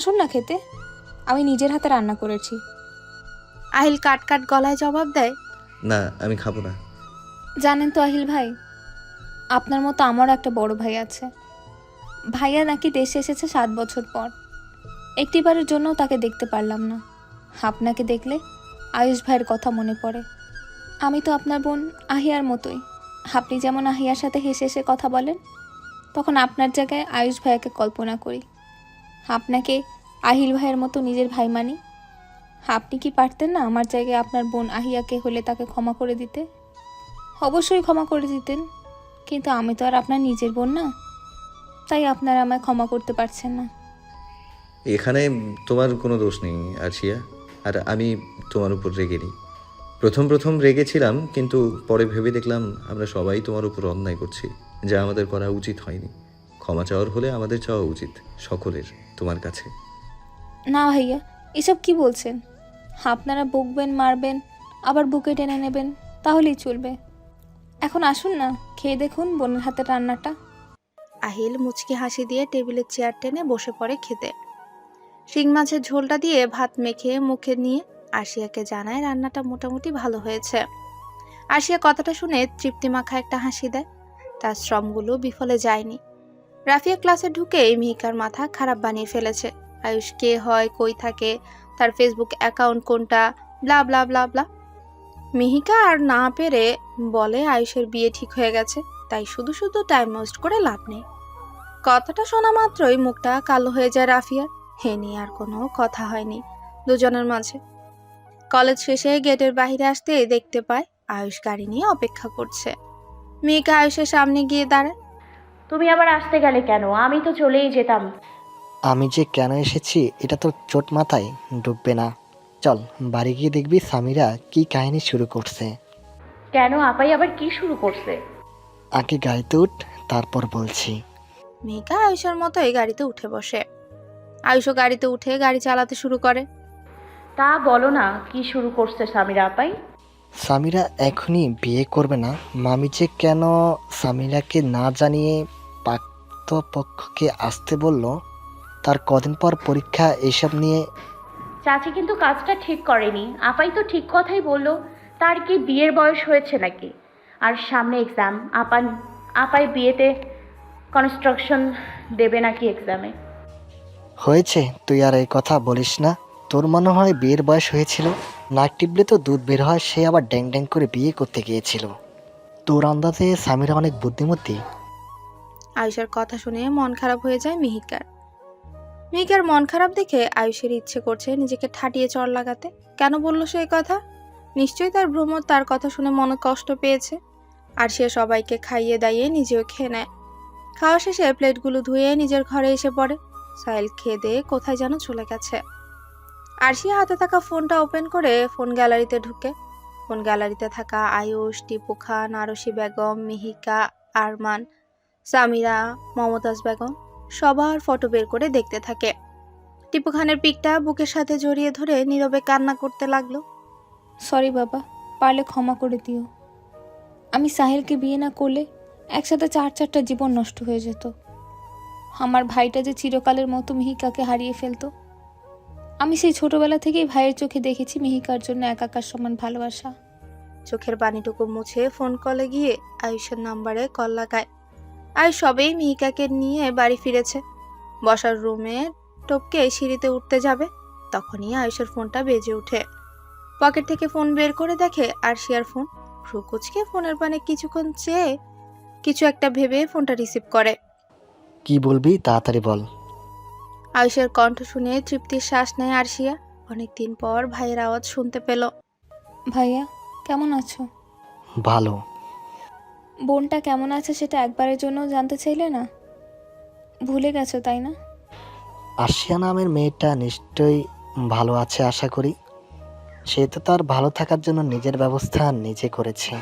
আসুন না খেতে, আমি নিজের হাতে রান্না করেছি। আহিল কাট কাট গলায় জবাব দেয়, না, আমি খাবো না। জানেন তো আহিল ভাই, আপনার মতো আমারও একটা বড় ভাই আছে। ভাইয়া নাকি দেশে এসেছে 7 বছর পর। একটিবারের জন্যও তাকে দেখতে পারলাম না। আপনাকে দেখলে আয়ুষ ভাইয়ের কথা মনে পড়ে। আমি তো আপনার বোন আহিয়ার মতোই। আপনি যেমন আহিয়ার সাথে হেসে হেসে কথা বলেন, তখন আপনার জায়গায় আয়ুষ ভাইয়াকে কল্পনা করি। আপনাকে আহিল ভাইয়ের মতো নিজের ভাই মানি। আপনি কি পারতেন না আমার জায়গায় আপনার বোন আহিয়াকে হলে তাকে ক্ষমা করে দিতে? অবশ্যই ক্ষমা করে দিতেন, কিন্তু আমি তো আর আপনার নিজের বোন না, তাই আপনারা আমায় ক্ষমা করতে পারছেন না। এখানে তোমার কোনো দোষ নেই আরশিয়া, আর আমি তোমার উপর রেগে নেই। প্রথম প্রথম রেগেছিলাম, কিন্তু পরে ভেবে দেখলাম আমরা সবাই তোমার উপর অন্যায় করছি, যা আমাদের করা উচিত হয়নি। ক্ষমা চাওয়ার হলে আমাদের চাওয়া উচিত সকলের, তোমার কাছে। না ভাইয়া, এসব কি বলছেন? আপনারা বকবেন, মারবেন, আবার বুকে টেনে নেবেন, তাহলেই চলবে। এখন আসুন না, খেয়ে দেখুন বোনের হাতের রান্নাটা। আহিল মুচকি হাসি দিয়ে টেবিলের চেয়ার টেনে বসে পড়ে খেতে। শিং মাছের ঝোলটা দিয়ে ভাত মেখে মুখে নিয়ে আরশিয়াকে জানায় রান্নাটা মোটামুটি ভালো হয়েছে। আরশিয়া কথাটা শুনে তৃপ্তি মাখা একটা হাসি দেয়। তার শ্রমগুলো বিফলে যায়নি। রাফিয়া ক্লাসে ঢুকে মিহিকার মাথা খারাপ বানিয়ে ফেলেছে। আয়ুষ কে হয়, কই থাকে, তার ফেসবুক অ্যাকাউন্ট কোনটা, ব্লা ব্লা ব্লা ব্লা। মিহিকা আর না পেরে বলে আয়ুষের বিয়ে ঠিক হয়ে গেছে, তাই শুধু শুধু টাইম ওয়েস্ট করে লাভ নেই। কথাটা শোনা মাত্রই মুখটা কালো হয়ে যায় রাফিয়ার। হে নিয়ে আর কোনো কথা হয়নি দুজনের মাঝে। কলেজ শেষে গেটের বাইরে আসতে দেখতে পায় আয়ুষ গাড়ি নিয়ে অপেক্ষা করছে। মিহিকা আয়ুষের সামনে গিয়ে দাঁড়ায়। তুমি আবার আসতে গেলে কেন? আমি তো চলেই যেতাম। আমি যে কেন এসেছি এটা তো চোট মাথায় ঢুকবে না। চল বাড়ি গিয়ে দেখবি সামিরা কি কাহিনী শুরু করছে। কেন আপাই আবার কি শুরু করছে? আগে গাড়িতে উঠ, তারপর বলছি। মিহিকা আয়ুষের মতোই গাড়িতে উঠে বসে। আয়ুষও গাড়িতে উঠে গাড়ি চালাতে শুরু করে। তা বলো না, কি শুরু করছে সামিরা আপাই? সামিরা এখনই বিয়ে করবে না। মামি যে কেন সামিরাকে না জানিয়ে পাত্রপক্ষকে আসতে বলল, তার কদিন পর পরীক্ষা, এসব নিয়ে। চাচি কিন্তু কাজটা ঠিক করেনি। আপাই তো ঠিক কথাই বললো। তার কি বিয়ের বয়স হয়েছে নাকি? আর সামনে এক্সাম। আপাই বিয়েতে কনস্ট্রাকশন দেবে নাকি এক্সামে? হয়েছে, তুই আর এই কথা বলিস না। তোর মনে হয় বিয়ের বয়স হয়েছিল? নাক টিপলে তো দুধ বের হয়, সে আবার ড্যাং ড্যাং করে বিয়ে করতে গিয়েছিল। তোর আন্দাজে সামিরা অনেক বুদ্ধিমতী। আয়ুষের কথা শুনে মন খারাপ হয়ে যায় মিহিকার। মিহিকার মন খারাপ দেখে আয়ুষের ইচ্ছে করছে নিজেকে ঠাটিয়ে চড় লাগাতে। কেন বলল সে কথা? নিশ্চয়ই তার ভ্রমর তার কথা শুনে মনে কষ্ট পেয়েছে। আর সে সবাইকে খাইয়ে দাইয়ে নিজেও খেয়ে নেয়। খাওয়া শেষে প্লেটগুলো ধুয়ে নিজের ঘরে এসে পড়ে। সাইল খেয়ে দিয়ে কোথায় যেন চলে গেছে। আরশি হাতে থাকা ফোনটা ওপেন করে ফোন গ্যালারিতে ঢুকে। ফোন গ্যালারিতে থাকা আয়ুষ, টিপু খান, আরশি বেগম, মিহিকা, আরমান, সামিরা, মমতাজ বেগম সবার ফটো বের করে দেখতে থাকে। টিপু খানের পিকটা বুকের সাথে জড়িয়ে ধরে নীরবে কান্না করতে লাগলো। সরি বাবা, পারলে ক্ষমা করে দিও। আমি সাহিলকে বিয়ে না করলে একসাথে 4-4টা জীবন নষ্ট হয়ে যেত। আমার ভাইটা যে চিরকালের মতো মিহিকাকে হারিয়ে ফেলতো। আমি সেই ছোটবেলা থেকেই ভাইয়ের চোখে দেখেছি মিহিকার জন্য একাকার সমান ভালোবাসা। চোখের পানিটুকু মুছে ফোন কলে গিয়ে আয়ুষের নাম্বারে কল লাগায়। আয়ুষ সবেই মিহিকাকে নিয়ে বাড়ি ফিরেছে। বসার রুমে টপকে সিঁড়িতে উঠতে যাবে, তখনই আয়ুষের ফোনটা বেজে ওঠে। পকেট থেকে ফোন বের করে দেখে আরশিয়ার ফোন। ভ্রুকুচকে ফোনের পানে কিছুক্ষণ চেয়ে কিছু একটা ভেবে ফোনটা রিসিভ করে। কি বলবি তাড়াতাড়ি বল। আয়ুষের কণ্ঠ শুনে তৃপ্তির শ্বাস নেয় আরশিয়া। অনেকদিন পর ভাইয়ের আওয়াজ শুনতে পেল। ভাইয়া, কেমন আছো? ভালো। বোনটা কেমন আছে সেটা একবারের জন্য জানতে চাইলে না? ভুলে গেছো তাই না? আরশিয়া নামের মেয়েটা নিশ্চয়ই ভালো আছে আশা করি। সে তো তার ভালো থাকার জন্য নিজের ব্যবস্থা নিজে করেছে,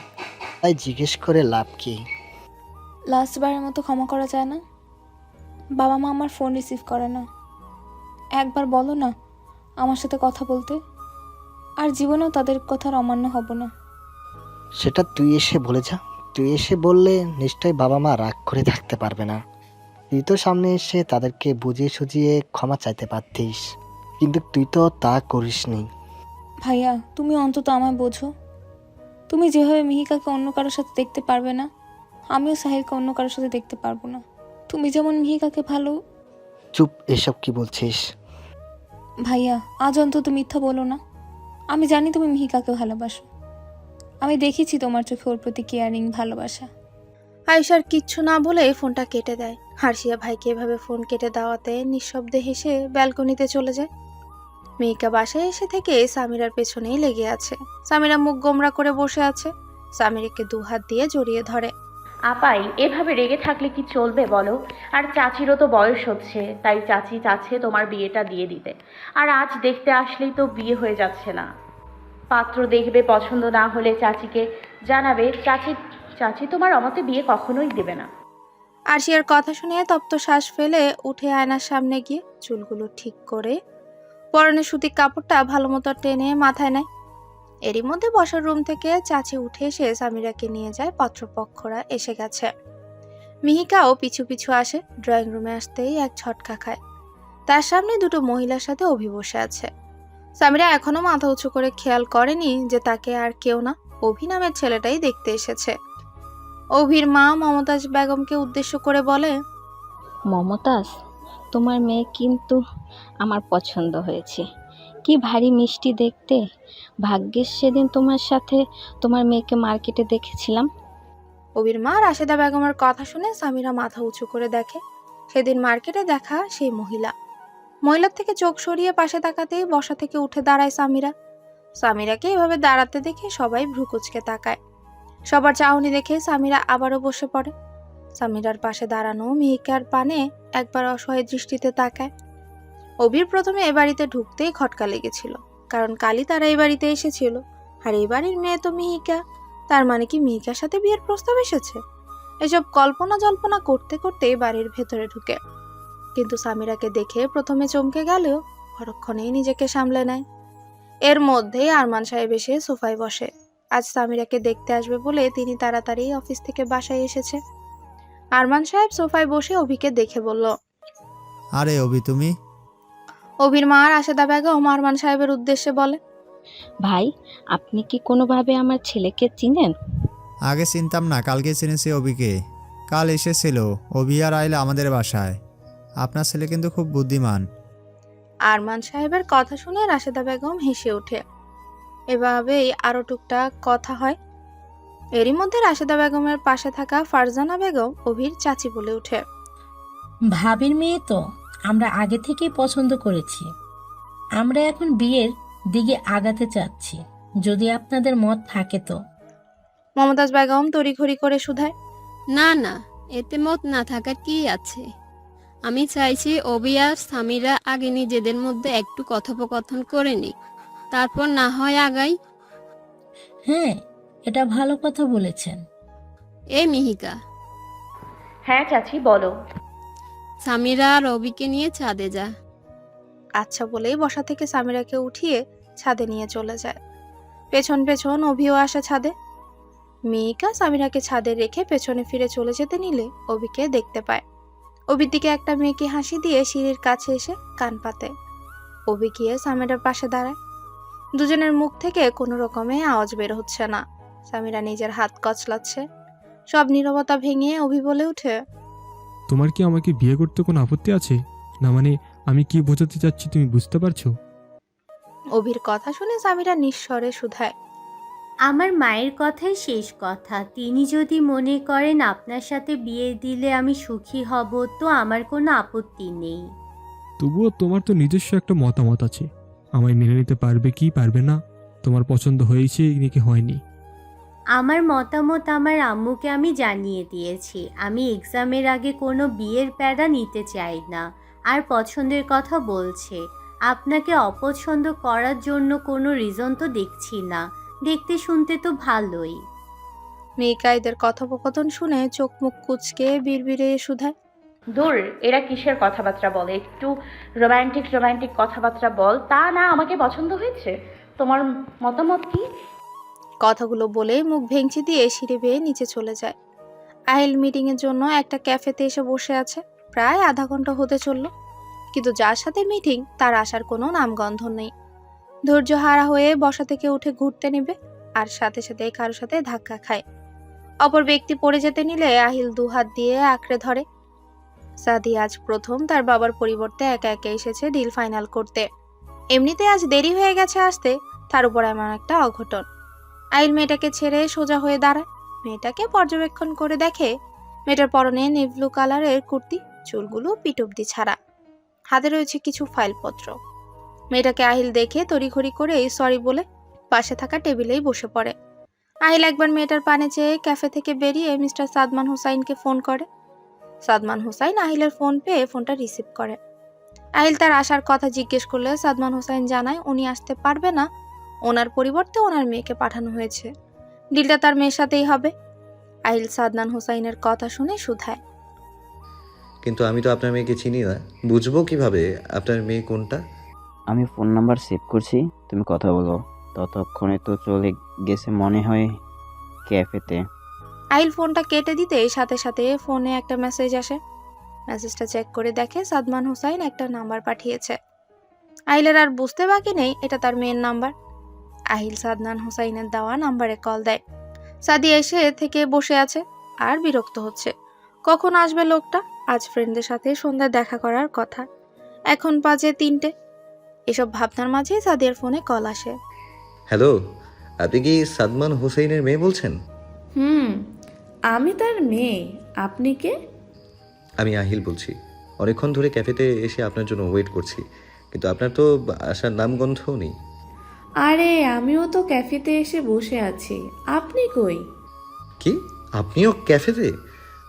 তাই জিজ্ঞেস করে লাভ কি? লাস্টবারের মতো ক্ষমা করা যায় না? বাবা মা আমার ফোন রিসিভ করে না। একবার বলো না আমার সাথে কথা বলতে। আর জীবনেও তাদের কথার অমান্য হব না। সেটা তুই এসে বলে যা। তুই এসে বললে নিশ্চয়ই বাবা মা রাগ করে থাকতে পারবে না। তুই তো সামনে এসে তাদেরকে বুঝিয়ে সুঝিয়ে ক্ষমা চাইতে পারতিস, কিন্তু তুই তো তা করিসনি। ভাইয়া তুমি অন্তত আমায় বোঝো। তুমি যেভাবে মিহিকাকে অন্য কারোর সাথে দেখতে পারবে না, আমিও সাহিলকে অন্য কারোর সাথে দেখতে পারবো না। তুমি যেমন মিহিকাকে ভালো। চুপ, এসব কি বলছিস? ভাইয়া আজ অন্তত মিথ্যা বলো না। আমি জানি তুমি মিহিকাকে ভালোবাসো। আমি দেখেছি তোমার চোখে ওর প্রতি কেয়ারিং ভালোবাসা। আয়েশার কিচ্ছু না বলে ফোনটা কেটে দেয়। হার্ষিয়া ভাইকে এভাবে ফোন কেটে দেওয়াতে নিঃশব্দে হেসে ব্যালকনিতে চলে যায়। মেয়েকা বাসায় এসে থেকে সামিরার পেছনেই লেগে আছে। সামিরা মুখ গোমরা করে বসে আছে। সামিরাকে দুহাত দিয়ে জড়িয়ে ধরে। আপাই এভাবে রেগে থাকলে কি চলবে বলো? আর চাচিরও তো বয়স হচ্ছে, তাই চাচি চাচ্ছে তোমার বিয়েটা দিয়ে দিতে। আর আজ দেখতে আসলেই তো বিয়ে হয়ে যাচ্ছে না। পাত্র দেখবে, পছন্দ না হলে চাচিকে জানাবে। চাচি চাচি তোমার অমতে বিয়ে কখনোই দেবে না। আরশিয়ার কথা শুনে তপ্ত শ্বাস ফেলে উঠে আয়নার সামনে গিয়ে চুলগুলো ঠিক করে পরনে সুতির কাপড়টা ভালো মতো টেনে মাথায় নেয়। এরই মধ্যে বসার রুম থেকে চাচি উঠে এসে সামিরাকে নিয়ে যায়। পাত্রপক্ষরা এসে গেছে। মিহিকাও পিছু পিছু আসে। ড্রয়িং রুমে আসতেই এক ঝটকা খায়। তার সামনে দুটো মহিলার সাথে অভি বসে আছে। সামিরা এখনো মাথা উঁচু করে খেয়াল করেনি যে তাকে আর কেউ না, অভি নামের ছেলেটাই দেখতে এসেছে। অভির মা মমতাজ বেগমকে উদ্দেশ্য করে বলে, মমতাজ, তোমার মেয়ে কিন্তু আমার পছন্দ হয়েছে। কি ভারী মিষ্টি দেখতে। ভাগ্যিস সেদিন তোমার সাথে তোমার মেয়েকে মার্কেটে দেখেছিলাম। অভির মা রাশেদা বেগমের কথা শুনে সামিরা মাথা উঁচু করে দেখে সেদিন মার্কেটে দেখা সেই মহিলার থেকে চোখ সরিয়ে পাশে তাকাতেই বসা থেকে উঠে দাঁড়ায় সামিরা। সামিরাকে এভাবে দাঁড়াতে দেখে সবাই ভ্রুকুচকে তাকায়। সবার চাহনি দেখে সামিরা আবারও বসে পড়ে। সামিরার পাশে দাঁড়ানো মিহিকার পানে একবার অসহায় দৃষ্টিতে তাকায়। অভির প্রথমে এ বাড়িতে ঢুকতেই খটকা লেগেছিল, কারণ কালই তারা এই বাড়িতে এসেছিল। আর এই বাড়ির মেয়ে তো মিহিকা, তার মানে কি মিহিকার সাথে বিয়ের প্রস্তাব এসেছে? এসব কল্পনা জল্পনা করতে করতে বাড়ির ভেতরে ঢুকে। কিন্তু সামিরাকে দেখে প্রথমে চমকে গেলেও পরক্ষণেই নিজেকে সামলে নেয়। এর মধ্যেই আরমান সাহেব এসে সোফায় বসে। আজ সামিরাকে দেখতে আসবে বলে তিনি তাড়াতাড়ি অফিস থেকে বাসায় এসেছে। আরমান সাহেব সোফায় বসে অভিকে দেখে বলল, আরে অভি, তুমি? অভির মা রাশেদা বেগম আরমান সাহেবের উদ্দেশ্যে বলে, ভাই, আপনি কি কোনোভাবে আমার ছেলেকে চিনেন? আগে চিনতাম না, কালকে চিনেছি অভিকে। কাল এসেছিল অভি আর আইলে আমাদের বাসায়। আপনার ছেলে কিন্তু খুব বুদ্ধিমান। আরমান সাহেবের কথা শুনে রাশেদা বেগম হেসে ওঠে। এভাবেই আরো টুকটাক কথা হয়। এরই মধ্যে রাশেদা বেগমের পাশে থাকা ফারজানা বেগম অভির চাচি বলে ওঠে, ভাবির মেয়ে তো আমরা আগে থেকেই পছন্দ করেছি। আমরা এখন বিয়ের দিকে আগাতে চাচ্ছি, যদি আপনাদের মত থাকে তো। মমতাজ বেগম তড়িঘড়ি করে শুধায়, না না, এতে মত না থাকার কি আছে। আমি চাইছি অবি আর সামিরা আগে নিজেদের মধ্যে একটু কথোপকথন করে নিক, তারপর না হয় আগাই। হ্যাঁ, এটা ভালো কথা বলেছেন। এ মিহিকা, হ্যাঁ চাচি বলো। সামিরা আর অবিকে নিয়ে ছাদে যা। আচ্ছা বলেই বসা থেকে সামিরাকে উঠিয়ে ছাদে নিয়ে চলে যায়। পেছন পেছন অভিও আসে ছাদে। মিহিকা সামিরাকে ছাদে রেখে পেছনে ফিরে চলে যেতে নিলে অভিকে দেখতে পায়। অভির দিকে একটা মেয়েকে হাসি দিয়ে সিঁড়ির কাছে এসে কান পাতে। অভি গিয়ে সামিরার পাশে দাঁড়ায়। দুজনের মুখ থেকে কোনো রকমে আওয়াজ বের হচ্ছে না। সামিরা নিজের হাত কচলাচ্ছে। সব নীরবতা ভেঙে অভি বলে ওঠে, তোমার কি আমাকে বিয়ে করতে কোনো আপত্তি আছে? না মানে আমি কি বোঝাতে চাচ্ছি তুমি বুঝতে পারছো? অভির কথা শুনে সামিরা নিঃস্বরে শুধায়, আমার মায়ের কথাই শেষ কথা। তিনি যদি মনে করেন আপনার সাথে বিয়ে দিলে আমি সুখী হব, তো আমার কোনো আপত্তি নেই। তবুও তোমার তো নিজস্ব একটা মতামত আছে। আমায় মেনে নিতে পারবে কি পারবে না, তোমার পছন্দ হয়েছে নাকি হয়নি? আমার মতামত আমার আম্মুকে আমি জানিয়ে দিয়েছি। আমি এক্সামের আগে কোনো বিয়ের প্যারা নিতে চাই না। আর পছন্দের কথা বলছে, আপনাকে অপছন্দ করার জন্য কোনো রিজন তো দেখছি না। দেখতে শুনতে তো ভালোই। মিহিকা এদের কথোপকথন শুনে চোখ মুখ কুচকে বিড়বিড়ে শুধায়, দূর, এরা কিসের কথাবার্তা বলে? একটু রোমান্টিক রোমান্টিক কথাবার্তা বল, তা না আমাকে পছন্দ হয়েছে। তোমার মতামত কি? কথাগুলো বলে মুখ ভেঙচি দিয়ে সিঁড়ি বেয়ে নিচে চলে যায়। আহিল মিটিং এর জন্য একটা ক্যাফেতে এসে বসে আছে। প্রায় আধা ঘন্টা হতে চলল, কিন্তু যার সাথে মিটিং তার আসার কোনো নামগন্ধ নেই। ধৈর্য হারা হয়ে বসা থেকে উঠে ঘুরতে নেবে, আর সাথে সাথে কারোর সাথে ধাক্কা খায়। অপর ব্যক্তি পড়ে যেতে নিলে আহিল দুহাত দিয়ে আঁকড়ে ধরে। সাদি আজ প্রথম তার বাবার পরিবর্তে একা একা এসেছে ডিল ফাইনাল করতে। এমনিতে আজ দেরি হয়ে গেছে আসতে, তার উপর এমন একটা অঘটন। আহিল মেয়েটাকে ছেড়ে সোজা হয়ে দাঁড়ায়। মেয়েটাকে পর্যবেক্ষণ করে দেখে মেয়েটার পরনে নেভি ব্লু কালারের কুর্তি, চুলগুলো পিঠ অব্দি ছাড়া, হাতে রয়েছে কিছু ফাইলপত্র। মেয়েটাকে আহিল দেখে তড়িঘড়ি করে সরি বলে পাশে থাকা টেবিলেই বসে পড়ে। আহিল একবার মেয়েটার পানে চেয়ে ক্যাফে থেকে বেরিয়ে মিস্টার সাদমান হুসাইনকে ফোন করে। সাদমান হুসাইন আহিলের ফোন পেয়ে ফোনটা রিসিভ করে। আহিল তার আসার কথা জিজ্ঞেস করলে সাদমান হুসাইন জানায় উনি আসতে পারবে না, ওনার পরিবর্তে ওনার মেয়েকে পাঠানো হয়েছে, ডিলটা তার মেয়ের সাথেই হবে। আহিল সাদমান হুসাইনের কথা শুনে শুধায়, কিন্তু আমি তো আপনার মেয়েকে চিনি না, বুঝবো কিভাবে আপনার মেয়ে কোনটা? আমি ফোন নাম্বার সেভ করছি, তুমি কথা বলো। ততক্ষণে তো চলে গেছে মনে হয় ক্যাফেতে। আহিল ফোনটা কেটে দিতেই সাথে সাথে ফোনে একটা মেসেজ আসে। মেসেজটা চেক করে দেখে সাদমান হুসাইন একটা নাম্বার পাঠিয়েছে। আহিলের আর বুঝতে বাকি নেই এটা তার মেয়ের নাম্বার। আহিল সাদমান হুসাইনের দেওয়া নাম্বারে কল দেয়। সাদি এসে থেকে বসে আছে আর বিরক্ত হচ্ছে। কখন আসবে লোকটা? আজ ফ্রেন্ডদের সাথে সন্ধ্যায় দেখা করার কথা, এখন বাজে 3টে। এসব ভাবনার মাঝে সাদিয়ার ফোনে কল আসে। হ্যালো, আপনি কি সাদমান হুসাইনের মেয়ে বলছেন? আমি তার মেয়ে। আপনি কে? আমি আহিল বলছি। অনেকক্ষণ ধরে ক্যাফেতে এসে আপনার জন্য ওয়েট করছি, কিন্তু আপনার তো আসার নামগন্ধও নেই। আরে আমিও তো ক্যাফেতে এসে বসে আছি, আপনি কই? কি, আপনিও ক্যাফেতে?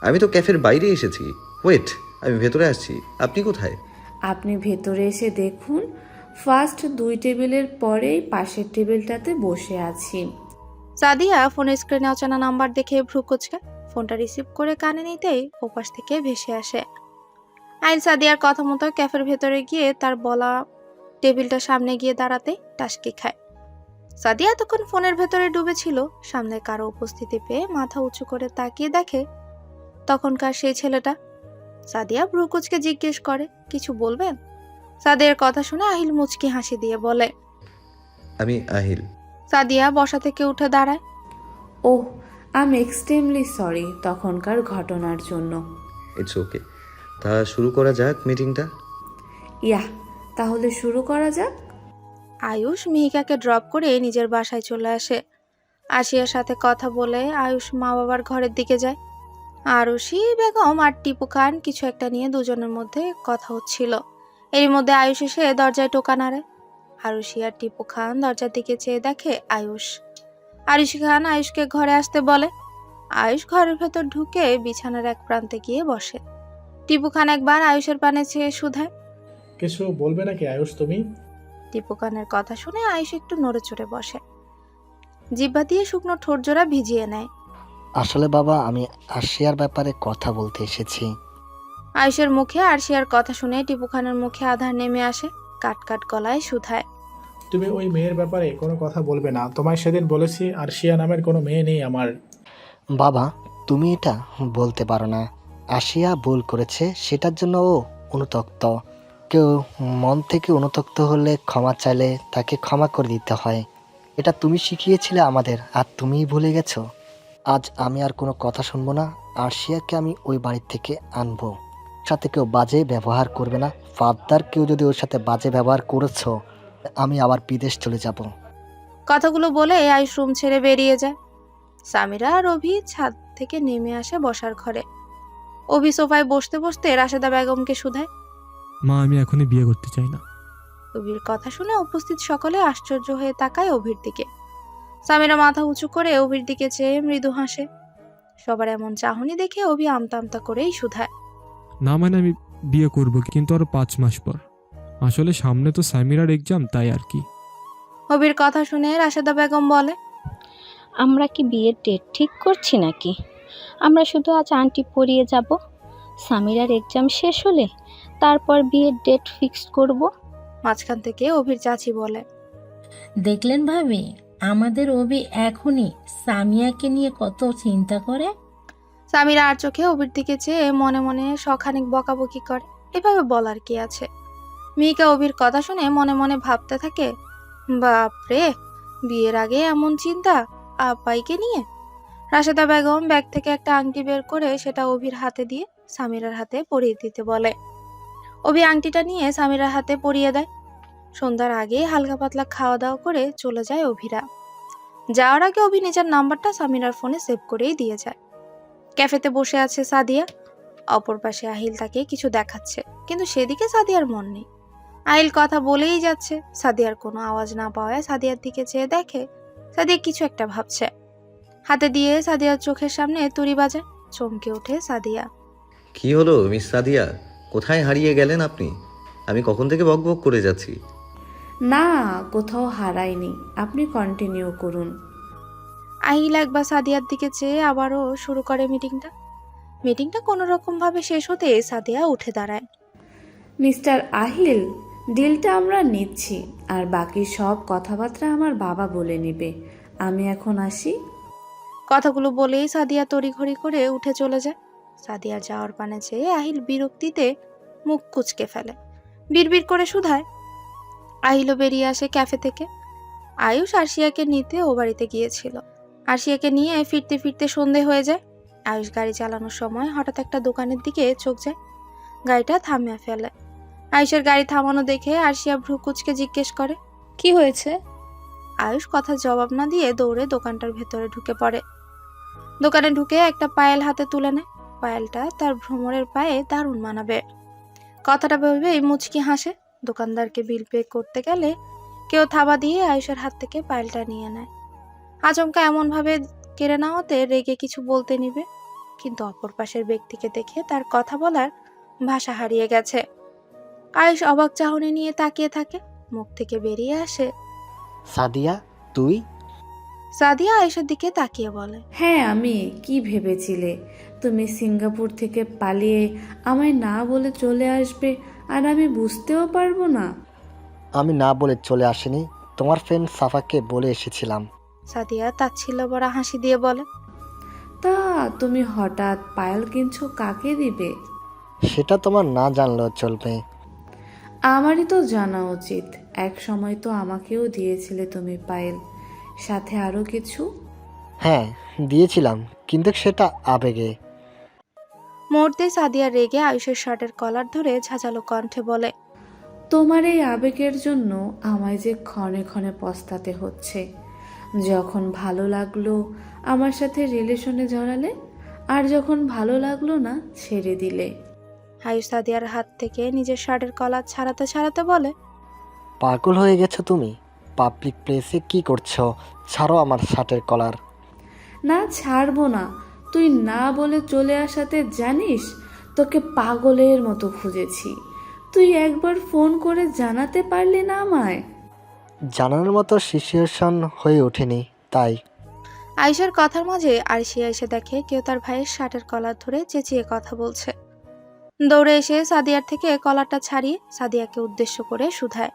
আমি তো ক্যাফের বাইরে এসেছি। ওয়েট, আমি ভেতরে আসছি। আপনি কোথায়? আপনি ভেতরে এসে দেখুন, ফার্স্ট 2 টেবিলের পরেই পাশের টেবিলটাতে বসে আছি। সাদিয়া ফোনের স্ক্রিনে অচেনা নাম্বার দেখে ভ্রু কুঁচকে ফোনটা রিসিভ করে কানে নিতেই ওপাশ থেকে ভেসে আসে। আহিল সাদিয়ার কথা মতো ক্যাফের ভেতরে গিয়ে তার বলা টেবিলটা সামনে গিয়ে দাঁড়াতে টাসকি খায়। সাদিয়া তখন ফোনের ভেতরে ডুবে ছিল। সামনে কারো উপস্থিতি পেয়ে মাথা উঁচু করে তাকিয়ে দেখে তখনকার সেই ছেলেটা। সাদিয়া ভ্রু কুঁচকে জিজ্ঞেস করে, কিছু বলবেন? সাদিয়ার কথা শুনে আহিল মুচকি হাসি দিয়ে বলে, আমি আহিল। সাদিয়া বসা থেকে উঠে দাঁড়ায়। ওহ, আই এম এক্সট্রিমলি সরি তখনকার ঘটনার জন্য। It's okay. তা শুরু করা যাক মিটিংটা। ইয়া, তাহলে শুরু করা যাক। আয়ুষ মিহিকাকে ড্রপ করে নিজের বাসায় চলে আসে। আশিয়ার সাথে কথা বলে আয়ুষ মা বাবার ঘরের দিকে যায়। আরুষি বেগম আর টিপু খান কিছু একটা নিয়ে দুজনের মধ্যে কথা হচ্ছিল। এর মধ্যে আয়ুষ এসে দরজায় টোকা নাড়ে। আরুষি আর টিপু খান দরজার দিকে চেয়ে দেখে আয়ুষ। আরুষি খান আয়ুষকে ঘরে আসতে বলে। আয়ুষ ঘরের ভেতর ঢুকে বিছানার এক প্রান্তে গিয়ে বসে। টিপু খান একবার আয়ুষের পানে চেয়ে শুধায়, কিছু বলবে নাকি আয়ুষ তুমি? টিপু খানের কথা শুনে আয়ুষ একটু নড়ে চড়ে বসে, জিহ্বা দিয়ে শুকনো ঠোঁট জোড়া ভিজিয়ে নেয়। আসলে বাবা, আমি আরশিয়ার ব্যাপারে কথা বলতে এসেছি। আয়ুষের মুখে আরশিয়ার কথা শুনে টিপু খানের মুখে আধার নেমে আসে। কাট কাট গলায় শুধায়, তুমি ওই মেয়ের ব্যাপারে কোনো কথা বলবে না। তোমায় সেদিন বলেছি আরশিয়া নামের কোনো মেয়ে নেই আমার। বাবা, তুমি এটা বলতে পারো না। আশিয়া ভুল করেছে, সেটার জন্য ও অনুতপ্ত। কেউ মন থেকে অনুতপ্ত হলে ক্ষমা চাইলে তাকে ক্ষমা করে দিতে হয়। এটা তুমি শিখিয়েছিলে আমাদের, আর তুমিই ভুলে গেছো। আজ আমি আর কোনো কথা শুনবো না। আরশিয়াকে আমি ওই বাড়ির থেকে আনবো। সাথে কেউ বাজে ব্যবহার করবে না। ফাদার কেউ যদি ওর সাথে বাজে ব্যবহার করেছো, আমি আবার বিদেশ চলে যাব। কথাগুলো বলে আয়ুষ রুম ছেড়ে বেরিয়ে যায়। সামিরা আর অভি ছাদ থেকে নেমে আসে বসার ঘরে। অভি সোফায় বসতে বসতে রাশেদা বেগমকে শুধায়। মা, আমি এখনই বিয়ে করতে চাই না। অভির কথা শুনে উপস্থিত সকলে আশ্চর্য হয়ে তাকায় অভির দিকে। সামিরা মাথা উঁচু করে অভির দিকে চেয়ে মৃদু হাসে। সবার এমন চাহনি দেখে অভি আমতা আমতা করেই শুধায়। না মানে আমি বিয়ে করব, কিন্তু আরো 5 মাস পর। আসলে সামনে তো সামিরার এক্সাম, তাই আর কি। অভির কথা শুনে রাশেদা বেগম বলে, আমরা কি বিয়ের ডেট ঠিক করছি নাকি? আমরা শুধু আজ আংটি পরিয়ে যাব, সামিরার এক্সাম শেষ হলে তারপর বিয়ের ডেট ফিক্স করব। মাঝখান থেকে অভির চাচি বলে, দেখলেন ভাবি, আমাদের অভি এখনই সামিয়াকে নিয়ে কত চিন্তা করে। সামিরা আর চোখে অভির দিকে চেয়ে মনে মনে শখানিক বকাবকি করে। এভাবে বলার কি আছে? মিহিকা অভির কথা শুনে মনে মনে ভাবতে থাকে, বাপরে, বিয়ের আগে এমন চিন্তা আপাইকে নিয়ে। রাশেদা বেগম ব্যাগ থেকে একটা আংটি বের করে সেটা অভির হাতে দিয়ে সামিরার হাতে পরিয়ে দিতে বলে। অভি আংটিটা নিয়ে সামিরার হাতে পরিয়ে দেয়। সন্ধ্যার আগে হালকা পাতলা খাওয়া দাওয়া করে চলে যায় অভিরা। যাওয়ার আগে অভি নিজের নাম্বারটা সামিরার ফোনে সেভ করেই দিয়ে যায়। ক্যাফেতে বসে আছে সাদিয়া। অপর পাশে আহিল তাকে কিছু দেখাচ্ছে, কিন্তু সেদিকে সাদিয়ার মন নেই। আহিল কথা বলেই যাচ্ছে। সাদিয়ার কোনো আওয়াজ না পাওয়ায় সাদিয়ার দিকে চেয়ে দেখে সাদিয়া কিছু একটা ভাবছে। হাতে দিয়ে সাদিয়ার চোখের সামনে তুড়ি বাজায়। চমকে ওঠে সাদিয়া। কি হলো মিস সাদিয়া, কোথায় হারিয়ে গেলেন আপনি? আমি কখন থেকে বকবক করে যাচ্ছি। না, কোথাও হারায়নি, আপনি কন্টিনিউ করুন। আহিল একবার সাদিয়ার দিকে চেয়ে আবারও শুরু করে মিটিংটা কোনো রকম ভাবে শেষ হতে সাদিয়া উঠে দাঁড়ায়। মিস্টার আহিল, ডিলটা আমরা নিচ্ছি, আর বাকি সব কথাবার্তা আমার বাবা বলে নেবে। আমি এখন আসি। কথাগুলো বলেই সাদিয়া তড়িঘড়ি করে উঠে চলে যায়। সাদিয়া যাওয়ার পানে চেয়ে আহিল বিরক্তিতে মুখ কুঁচকে ফেলে, বিড়বিড় করে শুধায়। আহিলও বেরিয়ে আসে ক্যাফে থেকে। আয়ুষ আরশিয়াকে নিতে ও বাড়িতে গিয়েছিল। আরশিয়াকে নিয়ে ফিরতে ফিরতে সন্ধে হয়ে যায়। আয়ুষ গাড়ি চালানোর সময় হঠাৎ একটা দোকানের দিকে চোখ যায়। গাড়িটা থামিয়ে ফেলে। আয়ুষের গাড়ি থামানো দেখে আরশিয়া ভ্রু কুঁচকে জিজ্ঞেস করে, কি হয়েছে? আয়ুষ কথার জবাব না দিয়ে দৌড়ে দোকানটার ভেতরে ঢুকে পড়ে। দোকানে ঢুকে একটা পায়েল হাতে তুলে নেয়। পায়েলটা তার ভ্রমরের পায়ে দারুণ মানাবে। কথাটা ভেবেই মুচকি হাসে। দোকানদারকে বিল পে করতে গেলে কেউ থাবা দিয়ে আয়ুষের হাত থেকে পায়েলটা নিয়ে নেয়। আচমকা এমন ভাবে কেড়ে নেওয়াতে রেগে কিছু বলতে নিবে, কিন্তু অপর পাশের ব্যক্তিকে দেখে তার কথা বলার ভাষা হারিয়ে গেছে। আয়ুষ অবাক চাহনি নিয়ে তাকিয়ে থাকে। মুখ থেকে বেরিয়ে আসে, সাদিয়া, তুই? সাদিয়া আয়ুষের দিকে তাকিয়ে বলে, হ্যাঁ আমি। কি ভেবেছিলে তুমি সিঙ্গাপুর থেকে পালিয়ে আমায় না বলে চলে আসবে আর আমি বুঝতেও পারবো না? আমি না বলে চলে আসিনি, তোমার ফ্রেন্ড সাফাকে বলে এসেছিলাম। সাদিয়া তাচ্ছিল্য ভরা হাসি দিয়ে বলে, তা তুমি হঠাৎ পায়েল কিনছো, কাকে দিবে? সেটা তোমার না জানলেও চলবে। আমারই তো জানা উচিত। এক সময় তো আমাকেও দিয়েছিলে তুমি পায়েল, সাথে আরো কিছু। হ্যাঁ দিয়েছিলাম, কিন্তু সেটা আবেগে। মুহূর্তে সাদিয়া রেগে আয়ুষের শার্টের কলার ধরে ঝাঁঝালো কণ্ঠে বলে, তোমার এই আবেগের জন্য আমায় যে ক্ষণে ক্ষণে পস্তাতে হচ্ছে। যখন ভালো লাগলো আমার সাথে রিলেশনে জড়ালে, আর যখন ভালো লাগলো না ছেড়ে দিলে। আয়ুষ সাদিয়ার হাত থেকে নিজের শার্টের কলার ছাড়াতে ছাড়াতে বলে, পাগল হয়ে গেছো তুমি? পাবলিক প্লেসে কি করছো? ছাড়ো আমার শার্টের কলার। না ছাড়বো না। তুই না বলে চলে আসাতে জানিস তোকে পাগলের মতো খুঁজেছি। তুই একবার ফোন করে জানাতে পারলি না আমায়? জানানোর মতো সিচুয়েশন হয়ে ওঠেনি তাই। আয়ুষের কথার মাঝে আরশিয়া এসে দেখে কেউ তার ভাইয়ের শার্টের কলার ধরে চেঁচিয়ে কথা বলছে। দৌড়ে এসে সাদিয়ার থেকে কলারটা ছাড়িয়ে সাদিয়াকে উদ্দেশ্য করে শুধায়,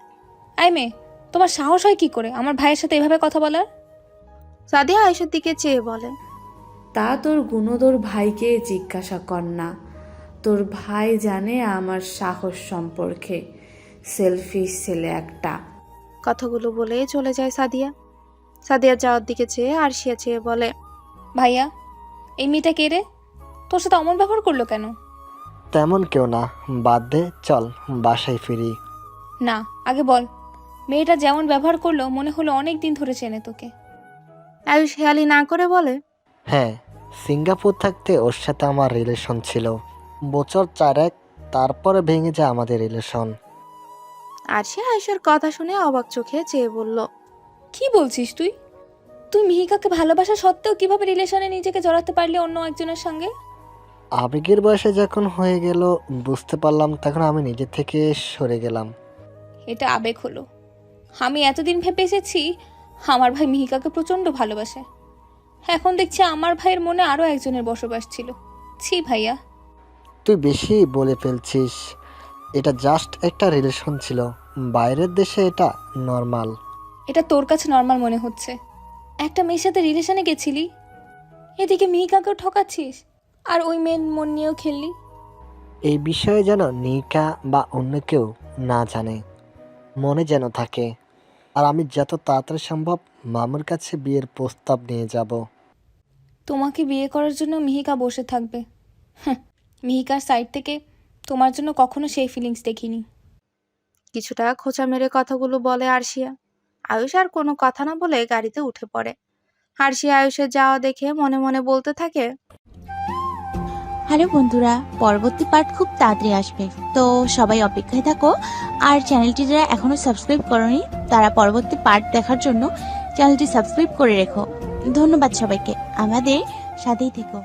আই মেয়ে, তোমার সাহস হয় কি করে আমার ভাইয়ের সাথে এভাবে কথা বলার? সাদিয়া আয়ুষের দিকে চেয়ে বলে, তা তোর গুণধর ভাইকে জিজ্ঞাসা কর না। তোর ভাই জানে আমার সাহস সম্পর্কে। সেলফিশ ছেলে একটা। কথাগুলো বলে চলে যায় সাদিয়া। সাদিয়া যাওয়ার দিকে চেয়ে আরশিয়া চেয়ে বলে, ভাইয়া, এই মেয়েটা কে রে? তোর সাথে অমন ব্যবহার করলো কেন? তেমন কেউ না, বাদ দে, চল বাসায় ফিরি। না, আগে বল, মেয়েটা যেমন ব্যবহার করলো মনে হলো অনেক দিন ধরে চেনে তোকে। আয়ুষ হেয়ালি না করে বলে, হ্যাঁ, সিঙ্গাপুর থাকতে ওর সাথে আমার রিলেশন ছিল বছর 4 তারপরে ভেঙে যায় আমাদের রিলেশন। আরশিয়া আয়ুষের কথা শুনে অবাক চোখে চেয়ে বলল, কি বলছিস তুই? তুই মিহিকাকে ভালোবাসা সত্ত্বেও কিভাবে রিলেশনে নিজেকে জড়াতে পারলি অন্য একজনের সঙ্গে? আবেগের বয়সে যখন হয়ে গেল বুঝতে পারলাম, তখন আমি নিজে থেকে সরে গেলাম। এটা আবেগ হলো? আমি এতদিন ভেবে এসেছি আমার ভাই মিহিকাকে প্রচণ্ড ভালোবাসে। এখন দেখছি আমার ভাইয়ের মনে আরও একজনের বসবাস ছিল। ছি ভাইয়া। তুই বেশি বলে ফেলছিস। এটা জাস্ট একটা রিলেশন ছিল, বাইরের দেশে এটা নর্মাল। এটা তোর কাছে নর্মাল মনে হচ্ছে? একটা মেয়ের সাথে রিলেশনে গেছিলি, এদিকে মিহিকাকেও ঠকাচ্ছিস। আর ওই মেয়ের মন নিয়েও খেললি। এই বিষয়ে যেন নিকা বা অন্য কেউ না জানে, মনে যেন থাকে। আর আমি যত তাড়াতাড়ি সম্ভব মামুর কাছে বিয়ের প্রস্তাব নিয়ে যাব। তোমাকে বিয়ে করার জন্য মিহিকা বসে থাকবে। মিহিকার সাইড থেকে তোমার জন্য কখনো সেই ফিলিংস দেখিনি। কিছুটা খোঁচা মেরে কথাগুলো বলে আরশিয়া। আয়ুষ আর কোনো কথা না বলে গাড়িতে উঠে পড়ে। আরশিয়া আয়ুষের যাওয়া দেখে মনে মনে বলতে থাকে, হ্যালো বন্ধুরা, পরবর্তী পার্ট খুব তাড়াতাড়ি আসবে, তো সবাই অপেক্ষায় থাকো। আর চ্যানেলটি যারা এখনো সাবস্ক্রাইব করনি তারা পরবর্তী পার্ট দেখার জন্য চ্যানেলটি সাবস্ক্রাইব করে রেখো। ধন্যবাদ সবাইকে, আমাদের সাথেই থেকো।